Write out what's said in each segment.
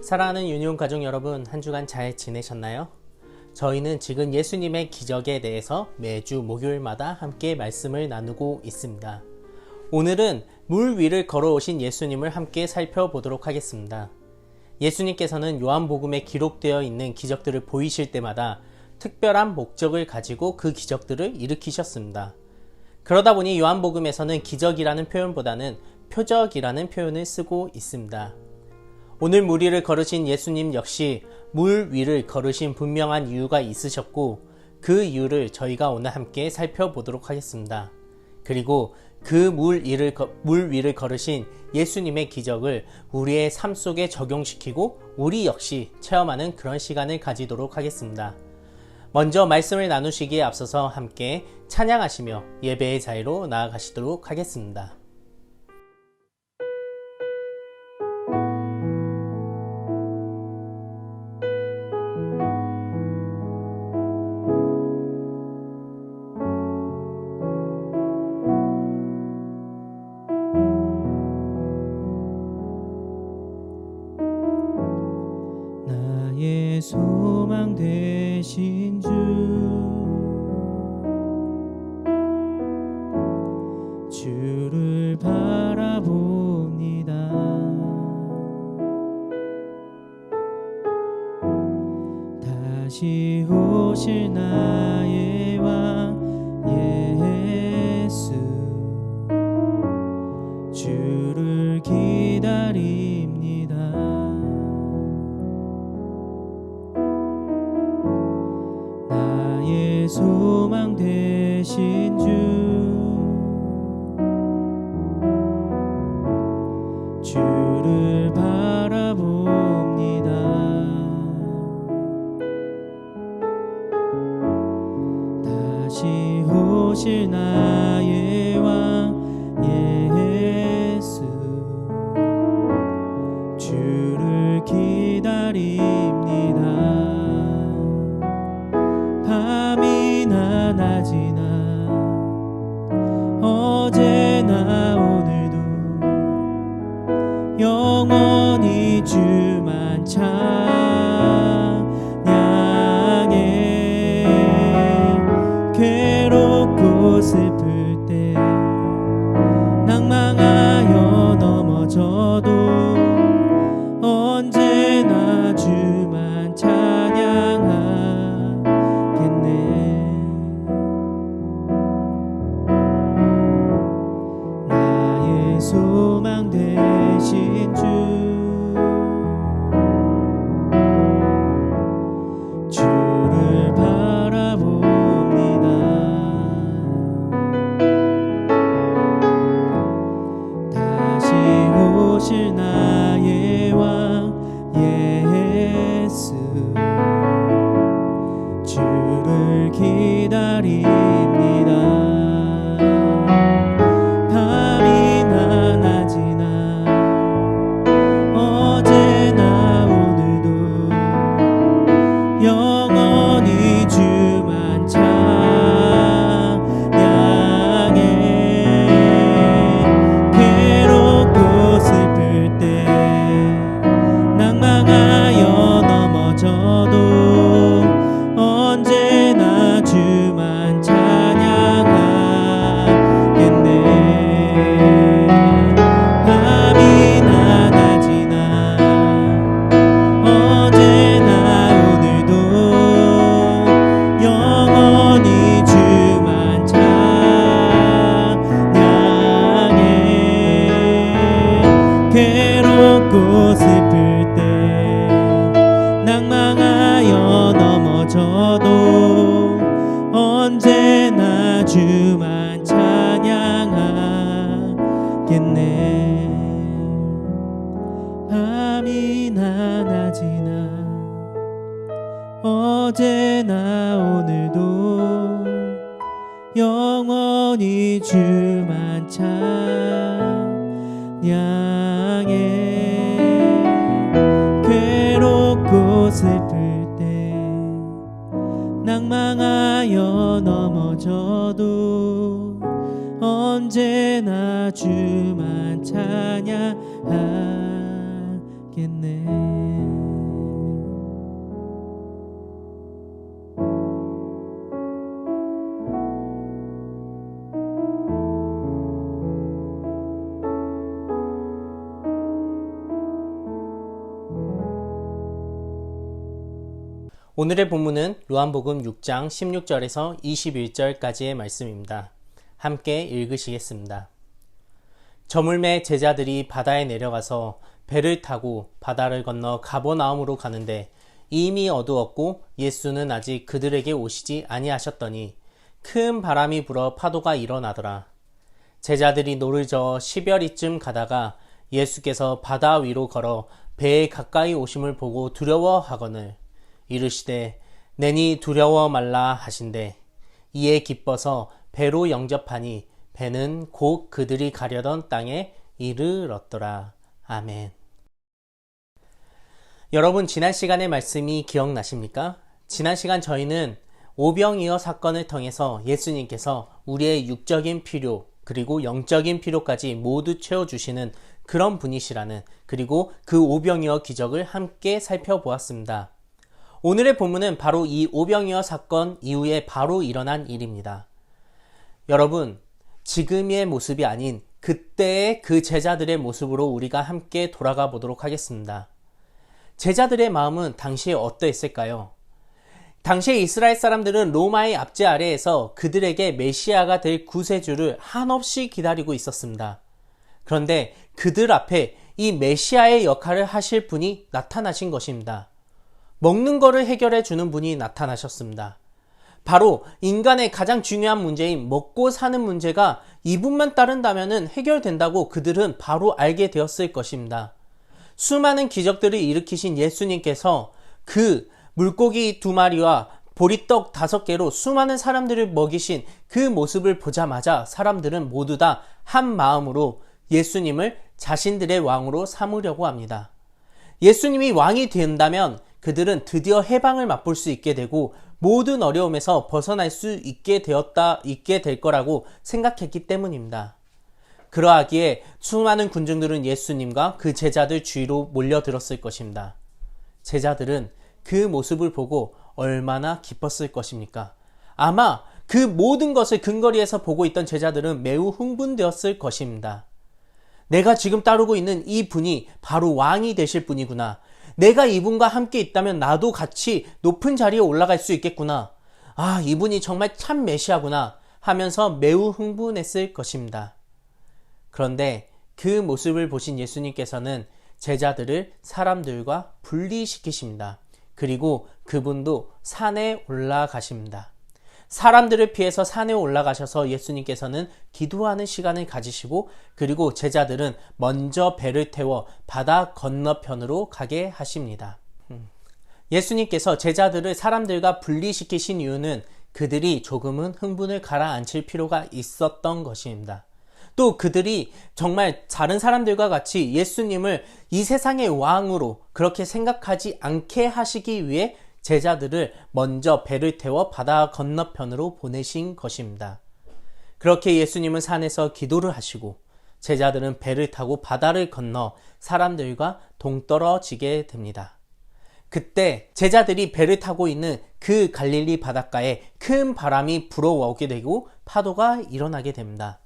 사랑하는 유니온 가족 여러분, 한 주간 잘 지내셨나요? 저희는 지금 예수님의 기적에 대해서 매주 목요일마다 함께 말씀을 나누고 있습니다. 오늘은 물 위를 걸어오신 예수님을 함께 살펴보도록 하겠습니다. 예수님께서는 요한복음에 기록되어 있는 기적들을 보이실 때마다 특별한 목적을 가지고 그 기적들을 일으키셨습니다. 그러다 보니 요한복음에서는 기적이라는 표현보다는 표적이라는 표현을 쓰고 있습니다. 오늘 물 위를 걸으신 예수님 역시 물 위를 걸으신 분명한 이유가 있으셨고, 그 이유를 저희가 오늘 함께 살펴보도록 하겠습니다. 그리고 그 물 위를 걸으신 예수님의 기적을 우리의 삶 속에 적용시키고 우리 역시 체험하는 그런 시간을 가지도록 하겠습니다. 먼저 말씀을 나누시기에 앞서서 함께 찬양하시며 예배의 자리로 나아가시도록 하겠습니다. 나의 소망 되신 주, 주를 바라봅니다. 다시 오실 나의 왕 예수, 주를 기다립니다. 나의 소망 되신 주, 주를 바라봅니다. 다시 오실 나의 왕 예수, 주를 기다립니다. 밤이나 낮이나 어제나 오늘도 영원히 주만 찬양해. 괴롭고 슬플 때 낭망하여 넘어져도 언제나 주만 찬양하겠네. 나의 소망 되신 주, 주를 바라봅니다. 다시 오실 나의 왕 예수, 주를 기다립니다. 밤이나 낮이나 어제나 오늘도 영원히 주만 찬양해. 괴롭고 슬플 때 낭망하여 넘어져도 언제나 주만 찬양하겠네. 밤이나 낮이나 어제나 오늘도 영원히 주만 찬양해. 괴롭고 슬플 때 낭망하여 넘어져도 언제나 주만 찬양하겠네. 밤이나 낮이나 어제나 오늘도 영원히 주만 찬양해. 괴롭고 슬플 때 낭망하여 넘어져도 언제나 주만 찬양하겠네. 오늘의 본문은 요한복음 6장 16절에서 21절까지의 말씀입니다. 함께 읽으시겠습니다. 저물매 제자들이 바다에 내려가서 배를 타고 바다를 건너 가버나움으로 가는데 이미 어두웠고 예수는 아직 그들에게 오시지 아니하셨더니 큰 바람이 불어 파도가 일어나더라. 제자들이 노를 저어 10여리쯤 가다가 예수께서 바다 위로 걸어 배에 가까이 오심을 보고 두려워하거늘 이르시되 내니 두려워 말라 하신대 이에 기뻐서 배로 영접하니 배는 곧 그들이 가려던 땅에 이르렀더라. 아멘. 여러분, 지난 시간의 말씀이 기억나십니까? 지난 시간 저희는 오병이어 사건을 통해서 예수님께서 우리의 육적인 필요 그리고 영적인 필요까지 모두 채워주시는 그런 분이시라는, 그리고 그 오병이어 기적을 함께 살펴보았습니다. 오늘의 본문은 바로 이 오병이어 사건 이후에 바로 일어난 일입니다. 여러분, 지금의 모습이 아닌 그때의 그 제자들의 모습으로 우리가 함께 돌아가 보도록 하겠습니다. 제자들의 마음은 당시에 어떠했을까요? 당시에 이스라엘 사람들은 로마의 압제 아래에서 그들에게 메시아가 될 구세주를 한없이 기다리고 있었습니다. 그런데 그들 앞에 이 메시아의 역할을 하실 분이 나타나신 것입니다. 먹는 거를 해결해 주는 분이 나타나셨습니다. 바로 인간의 가장 중요한 문제인 먹고 사는 문제가 이분만 따른다면 해결된다고 그들은 바로 알게 되었을 것입니다. 수많은 기적들을 일으키신 예수님께서 그 물고기 2마리와 보리떡 5개로 수많은 사람들을 먹이신 그 모습을 보자마자 사람들은 모두 다 한 마음으로 예수님을 자신들의 왕으로 삼으려고 합니다. 예수님이 왕이 된다면 그들은 드디어 해방을 맛볼 수 있게 되고 모든 어려움에서 벗어날 수 있게 될 거라고 생각했기 때문입니다. 그러하기에 수많은 군중들은 예수님과 그 제자들 주위로 몰려들었을 것입니다. 제자들은 그 모습을 보고 얼마나 기뻤을 것입니까? 아마 그 모든 것을 근거리에서 보고 있던 제자들은 매우 흥분되었을 것입니다. 내가 지금 따르고 있는 이 분이 바로 왕이 되실 분이구나. 내가 이분과 함께 있다면 나도 같이 높은 자리에 올라갈 수 있겠구나. 아, 이분이 정말 참 메시아구나 하면서 매우 흥분했을 것입니다. 그런데 그 모습을 보신 예수님께서는 제자들을 사람들과 분리시키십니다. 그리고 그분도 산에 올라가십니다. 사람들을 피해서 산에 올라가셔서 예수님께서는 기도하는 시간을 가지시고, 그리고 제자들은 먼저 배를 태워 바다 건너편으로 가게 하십니다. 예수님께서 제자들을 사람들과 분리시키신 이유는 그들이 조금은 흥분을 가라앉힐 필요가 있었던 것입니다. 또 그들이 정말 다른 사람들과 같이 예수님을 이 세상의 왕으로 그렇게 생각하지 않게 하시기 위해 제자들을 먼저 배를 태워 바다 건너편으로 보내신 것입니다. 그렇게 예수님은 산에서 기도를 하시고 제자들은 배를 타고 바다를 건너 사람들과 동떨어지게 됩니다. 그때 제자들이 배를 타고 있는 그 갈릴리 바닷가에 큰 바람이 불어오게 되고 파도가 일어나게 됩니다.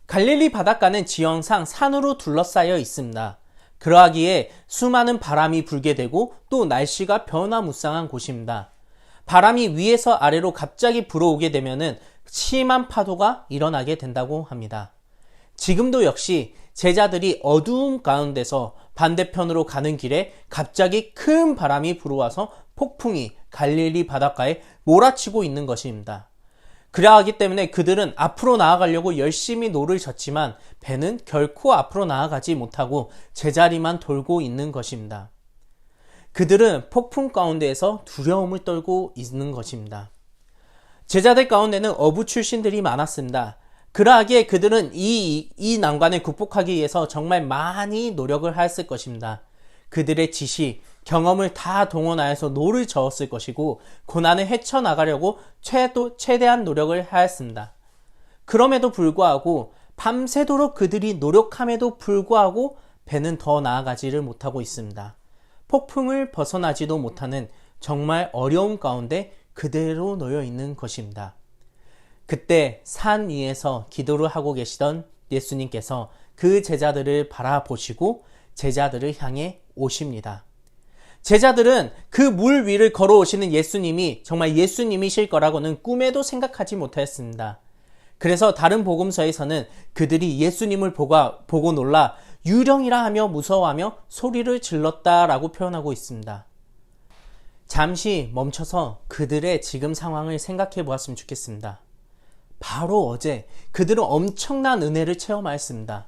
갈릴리 바닷가는 지형상 산으로 둘러싸여 있습니다. 그러하기에 수많은 바람이 불게 되고 또 날씨가 변화무쌍한 곳입니다. 바람이 위에서 아래로 갑자기 불어오게 되면은 심한 파도가 일어나게 된다고 합니다. 지금도 역시 제자들이 어두움 가운데서 반대편으로 가는 길에 갑자기 큰 바람이 불어와서 폭풍이 갈릴리 바닷가에 몰아치고 있는 것입니다. 그러하기 때문에 그들은 앞으로 나아가려고 열심히 노를 젓지만 배는 결코 앞으로 나아가지 못하고 제자리만 돌고 있는 것입니다. 그들은 폭풍 가운데에서 두려움을 떨고 있는 것입니다. 제자들 가운데는 어부 출신들이 많았습니다. 그러하기에 그들은 이 난관을 극복하기 위해서 정말 많이 노력을 하였을 것입니다. 그들의 지식, 경험을 다 동원하여서 노를 저었을 것이고 고난을 헤쳐나가려고 최대한 노력을 하였습니다. 그럼에도 불구하고 밤새도록 그들이 노력함에도 불구하고 배는 더 나아가지를 못하고 있습니다. 폭풍을 벗어나지도 못하는 정말 어려움 가운데 그대로 놓여 있는 것입니다. 그때 산 위에서 기도를 하고 계시던 예수님께서 그 제자들을 바라보시고 제자들을 향해 오십니다. 제자들은 그 물 위를 걸어오시는 예수님이 정말 예수님이실 거라고는 꿈에도 생각하지 못하였습니다. 그래서 다른 복음서에서는 그들이 예수님을 보고 놀라 유령이라 하며 무서워하며 소리를 질렀다라고 표현하고 있습니다. 잠시 멈춰서 그들의 지금 상황을 생각해 보았으면 좋겠습니다. 바로 어제 그들은 엄청난 은혜를 체험하였습니다.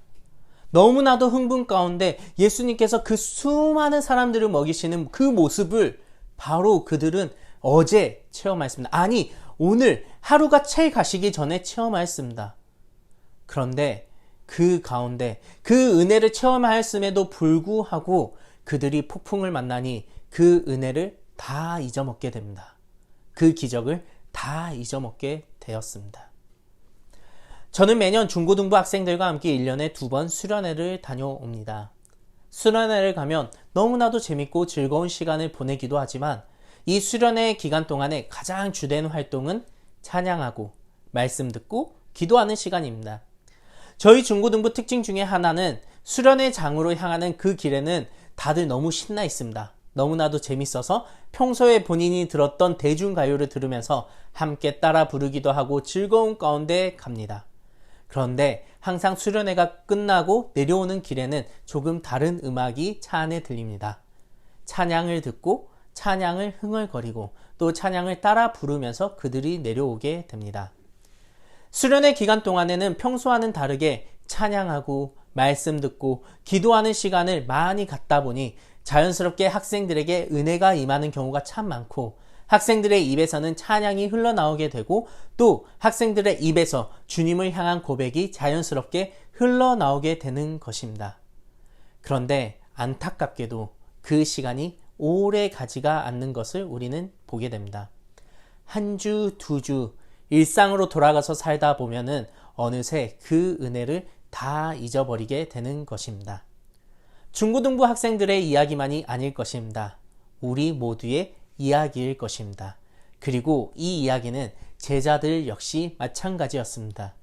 너무나도 흥분 가운데 예수님께서 그 수많은 사람들을 먹이시는 그 모습을 바로 그들은 어제 체험하였습니다. 아니, 오늘 하루가 채 가시기 전에 체험하였습니다. 그런데 그 가운데 그 은혜를 체험하였음에도 불구하고 그들이 폭풍을 만나니 그 은혜를 다 잊어먹게 됩니다. 그 기적을 다 잊어먹게 되었습니다. 저는 매년 중고등부 학생들과 함께 1년에 2번 수련회를 다녀옵니다. 수련회를 가면 너무나도 재밌고 즐거운 시간을 보내기도 하지만 이 수련회 기간 동안에 가장 주된 활동은 찬양하고 말씀 듣고 기도하는 시간입니다. 저희 중고등부 특징 중에 하나는 수련회 장으로 향하는 그 길에는 다들 너무 신나 있습니다. 너무나도 재밌어서 평소에 본인이 들었던 대중가요를 들으면서 함께 따라 부르기도 하고 즐거운 가운데 갑니다. 그런데 항상 수련회가 끝나고 내려오는 길에는 조금 다른 음악이 차 안에 들립니다. 찬양을 듣고 찬양을 흥얼거리고 또 찬양을 따라 부르면서 그들이 내려오게 됩니다. 수련회 기간 동안에는 평소와는 다르게 찬양하고 말씀 듣고 기도하는 시간을 많이 갖다 보니 자연스럽게 학생들에게 은혜가 임하는 경우가 참 많고 학생들의 입에서는 찬양이 흘러나오게 되고 또 학생들의 입에서 주님을 향한 고백이 자연스럽게 흘러나오게 되는 것입니다. 그런데 안타깝게도 그 시간이 오래 가지가 않는 것을 우리는 보게 됩니다. 한 주, 두 주, 일상으로 돌아가서 살다 보면은 어느새 그 은혜를 다 잊어버리게 되는 것입니다. 중고등부 학생들의 이야기만이 아닐 것입니다. 우리 모두의 이야기일 것입니다. 그리고 이 이야기는 제자들 역시 마찬가지였습니다.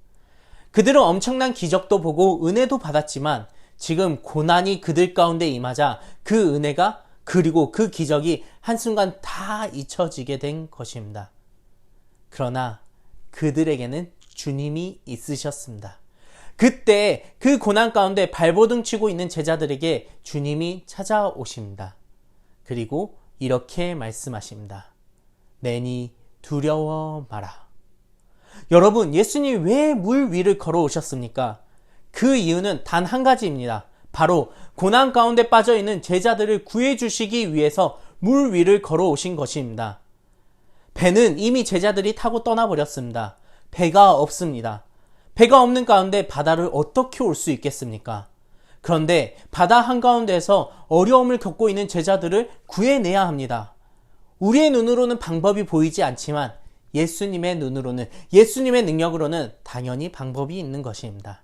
그들은 엄청난 기적도 보고 은혜도 받았지만 지금 고난이 그들 가운데 임하자 그 은혜가 그리고 그 기적이 한순간 다 잊혀지게 된 것입니다. 그러나 그들에게는 주님이 있으셨습니다. 그때 그 고난 가운데 발버둥 치고 있는 제자들에게 주님이 찾아오십니다. 그리고 이렇게 말씀하십니다. 내니 두려워 마라. 여러분, 예수님이 왜 물 위를 걸어오셨습니까? 그 이유는 단 한 가지입니다. 바로 고난 가운데 빠져있는 제자들을 구해주시기 위해서 물 위를 걸어오신 것입니다. 배는 이미 제자들이 타고 떠나버렸습니다. 배가 없습니다. 배가 없는 가운데 바다를 어떻게 올 수 있겠습니까? 그런데 바다 한가운데에서 어려움을 겪고 있는 제자들을 구해내야 합니다. 우리의 눈으로는 방법이 보이지 않지만 예수님의 눈으로는, 예수님의 능력으로는 당연히 방법이 있는 것입니다.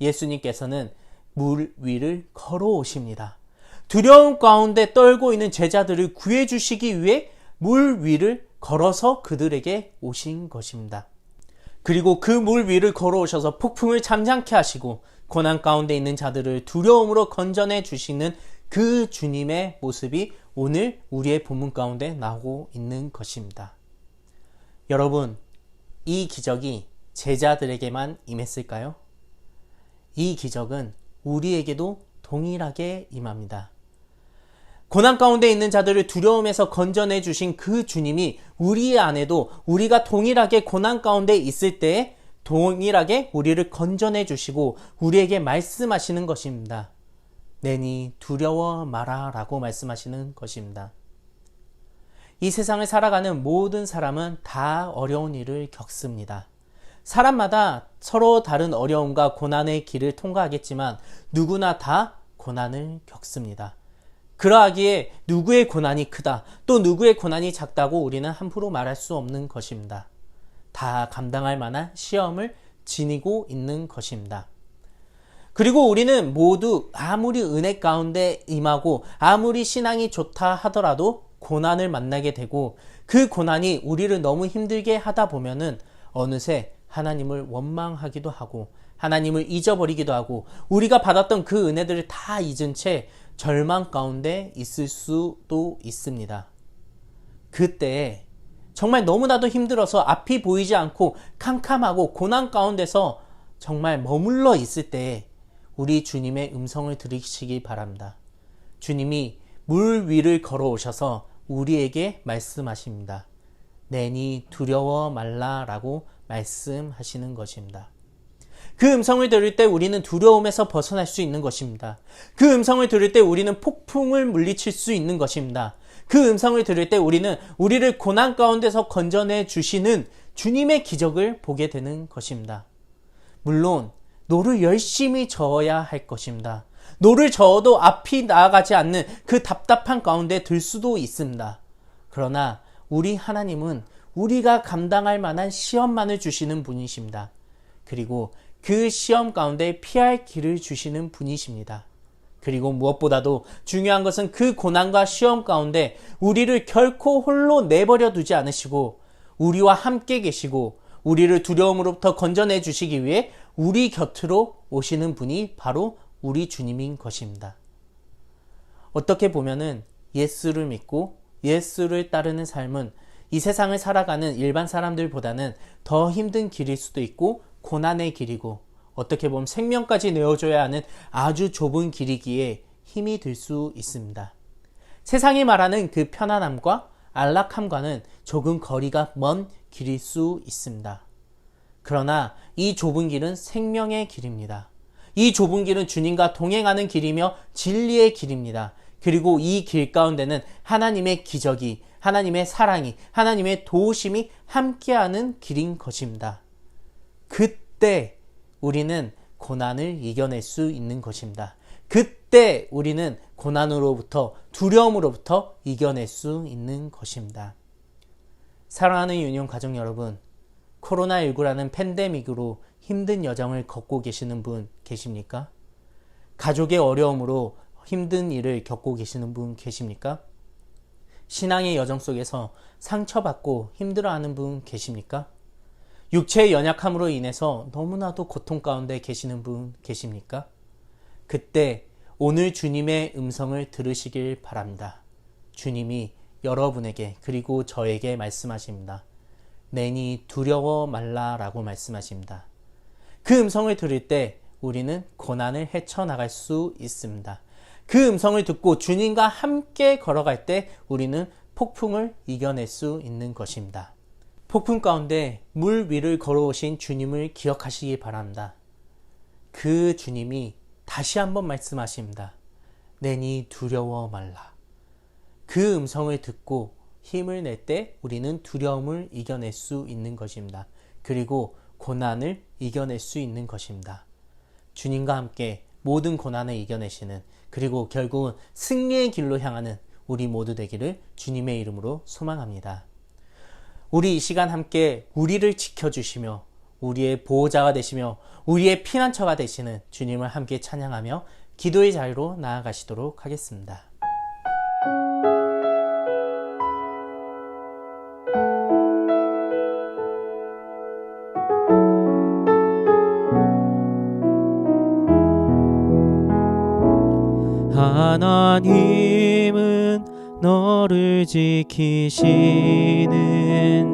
예수님께서는 물 위를 걸어오십니다. 두려움 가운데 떨고 있는 제자들을 구해주시기 위해 물 위를 걸어서 그들에게 오신 것입니다. 그리고 그 물 위를 걸어오셔서 폭풍을 잠잠케 하시고 고난 가운데 있는 자들을 두려움으로 건져내 주시는 그 주님의 모습이 오늘 우리의 본문 가운데 나오고 있는 것입니다. 여러분, 이 기적이 제자들에게만 임했을까요? 이 기적은 우리에게도 동일하게 임합니다. 고난 가운데 있는 자들을 두려움에서 건져내 주신 그 주님이 우리 안에도 우리가 동일하게 고난 가운데 있을 때에 동일하게 우리를 건져내 주시고 우리에게 말씀하시는 것입니다. 내니 두려워 마라 라고 말씀하시는 것입니다. 이 세상을 살아가는 모든 사람은 다 어려운 일을 겪습니다. 사람마다 서로 다른 어려움과 고난의 길을 통과하겠지만 누구나 다 고난을 겪습니다. 그러하기에 누구의 고난이 크다, 또 누구의 고난이 작다고 우리는 함부로 말할 수 없는 것입니다. 다 감당할 만한 시험을 지니고 있는 것입니다. 그리고 우리는 모두 아무리 은혜 가운데 임하고 아무리 신앙이 좋다 하더라도 고난을 만나게 되고 그 고난이 우리를 너무 힘들게 하다 보면은 어느새 하나님을 원망하기도 하고 하나님을 잊어버리기도 하고 우리가 받았던 그 은혜들을 다 잊은 채 절망 가운데 있을 수도 있습니다. 그때 정말 너무나도 힘들어서 앞이 보이지 않고 캄캄하고 고난 가운데서 정말 머물러 있을 때 우리 주님의 음성을 들으시기 바랍니다. 주님이 물 위를 걸어오셔서 우리에게 말씀하십니다. 내니 두려워 말라라고 말씀하시는 것입니다. 그 음성을 들을 때 우리는 두려움에서 벗어날 수 있는 것입니다. 그 음성을 들을 때 우리는 폭풍을 물리칠 수 있는 것입니다. 그 음성을 들을 때 우리는 우리를 고난 가운데서 건져내 주시는 주님의 기적을 보게 되는 것입니다. 물론 노를 열심히 저어야 할 것입니다. 노를 저어도 앞이 나아가지 않는 그 답답한 가운데 들 수도 있습니다. 그러나 우리 하나님은 우리가 감당할 만한 시험만을 주시는 분이십니다. 그리고 그 시험 가운데 피할 길을 주시는 분이십니다. 그리고 무엇보다도 중요한 것은 그 고난과 시험 가운데 우리를 결코 홀로 내버려 두지 않으시고 우리와 함께 계시고 우리를 두려움으로부터 건져내 주시기 위해 우리 곁으로 오시는 분이 바로 우리 주님인 것입니다. 어떻게 보면은 예수를 믿고 예수를 따르는 삶은 이 세상을 살아가는 일반 사람들보다는 더 힘든 길일 수도 있고 고난의 길이고 어떻게 보면 생명까지 내어줘야 하는 아주 좁은 길이기에 힘이 들 수 있습니다. 세상이 말하는 그 편안함과 안락함과는 조금 거리가 먼 길일 수 있습니다. 그러나 이 좁은 길은 생명의 길입니다. 이 좁은 길은 주님과 동행하는 길이며 진리의 길입니다. 그리고 이 길 가운데는 하나님의 기적이, 하나님의 사랑이, 하나님의 도우심이 함께하는 길인 것입니다. 그때 우리는 고난을 이겨낼 수 있는 것입니다. 그때 우리는 고난으로부터, 두려움으로부터 이겨낼 수 있는 것입니다. 사랑하는 유년 가족 여러분, 코로나19라는 팬데믹으로 힘든 여정을 걷고 계시는 분 계십니까? 가족의 어려움으로 힘든 일을 겪고 계시는 분 계십니까? 신앙의 여정 속에서 상처받고 힘들어하는 분 계십니까? 육체의 연약함으로 인해서 너무나도 고통 가운데 계시는 분 계십니까? 그때 오늘 주님의 음성을 들으시길 바랍니다. 주님이 여러분에게 그리고 저에게 말씀하십니다. 내니 두려워 말라라고 말씀하십니다. 그 음성을 들을 때 우리는 고난을 헤쳐나갈 수 있습니다. 그 음성을 듣고 주님과 함께 걸어갈 때 우리는 폭풍을 이겨낼 수 있는 것입니다. 폭풍 가운데 물 위를 걸어오신 주님을 기억하시기 바랍니다. 그 주님이 다시 한번 말씀하십니다. 내니 두려워 말라. 그 음성을 듣고 힘을 낼 때 우리는 두려움을 이겨낼 수 있는 것입니다. 그리고 고난을 이겨낼 수 있는 것입니다. 주님과 함께 모든 고난을 이겨내시는, 그리고 결국은 승리의 길로 향하는 우리 모두 되기를 주님의 이름으로 소망합니다. 우리 이 시간 함께 우리를 지켜주시며 우리의 보호자가 되시며 우리의 피난처가 되시는 주님을 함께 찬양하며 기도의 자리로 나아가시도록 하겠습니다. 하나님은 너를 지키시는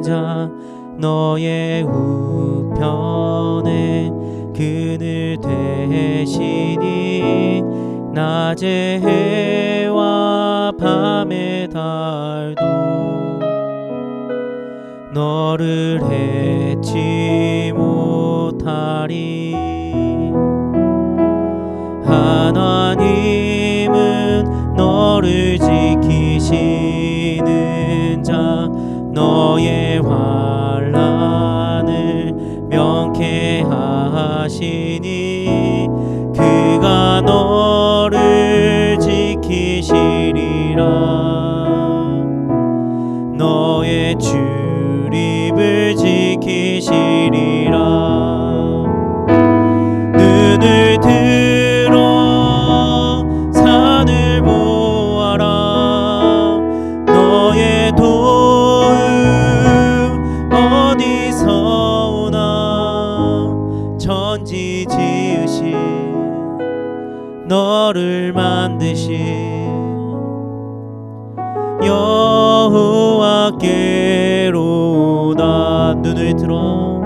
자, 너의 우편에 그늘 되시니 낮의 해와 밤의 달도 너를 해치 못하리. 하나님은 너를 지키시는 자, 너의 환난을 명케 하시니 그가 너를 지키시리라. 너의 출입을 지키시리라. 눈을 들어 산을 보아라. 너의 도움 어디서 오나. 천지 지으신 너를 만드신 여호와께로다. 눈을 들어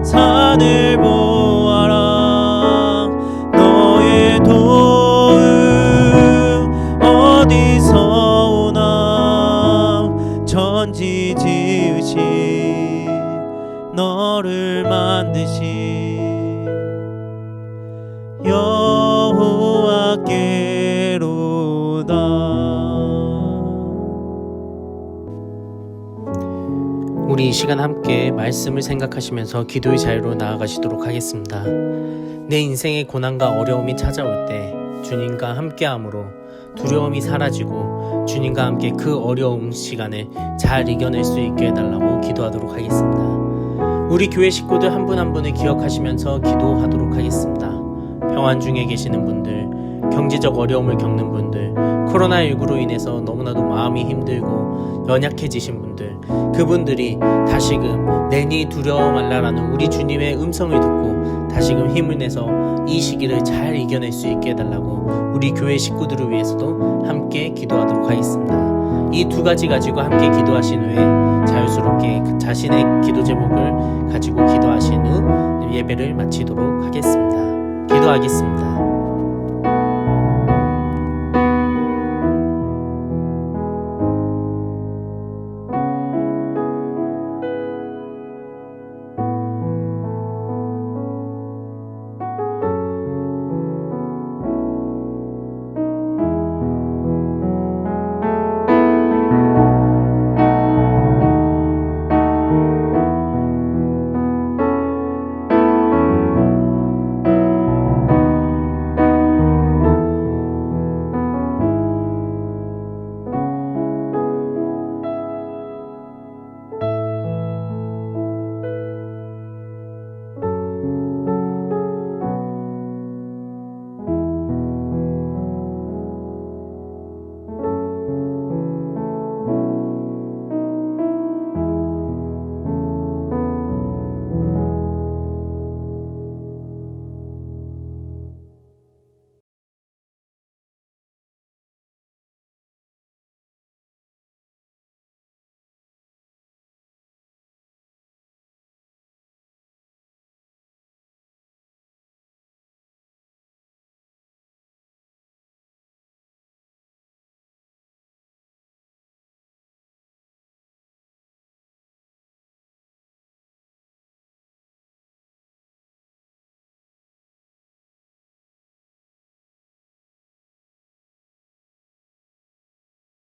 산을 보아라. 너의 도움 어디서 오나. 천지 지으신 너를 만드신 여호와께로다. 우리 이 시간 함께 말씀을 생각하시면서 기도의 자리로 나아가시도록 하겠습니다. 내 인생의 고난과 어려움이 찾아올 때 주님과 함께함으로 두려움이 사라지고 주님과 함께 그 어려움 시간을 잘 이겨낼 수 있게 해달라고 기도하도록 하겠습니다. 우리 교회 식구들 한 분 한 분을 기억하시면서 기도하도록 하겠습니다. 평안 중에 계시는 분들, 경제적 어려움을 겪는 분들, 코로나19로 인해서 너무나도 마음이 힘들고 연약해지신 분들, 그분들이 다시금 내니 두려워 말라라는 우리 주님의 음성을 듣고 다시금 힘을 내서 이 시기를 잘 이겨낼 수 있게 해달라고 우리 교회 식구들을 위해서도 함께 기도하도록 하겠습니다. 이 두 가지 가지고 함께 기도하신 후에 자유스럽게 자신의 기도 제목을 가지고 기도하신 후 예배를 마치도록 하겠습니다. 기도하겠습니다.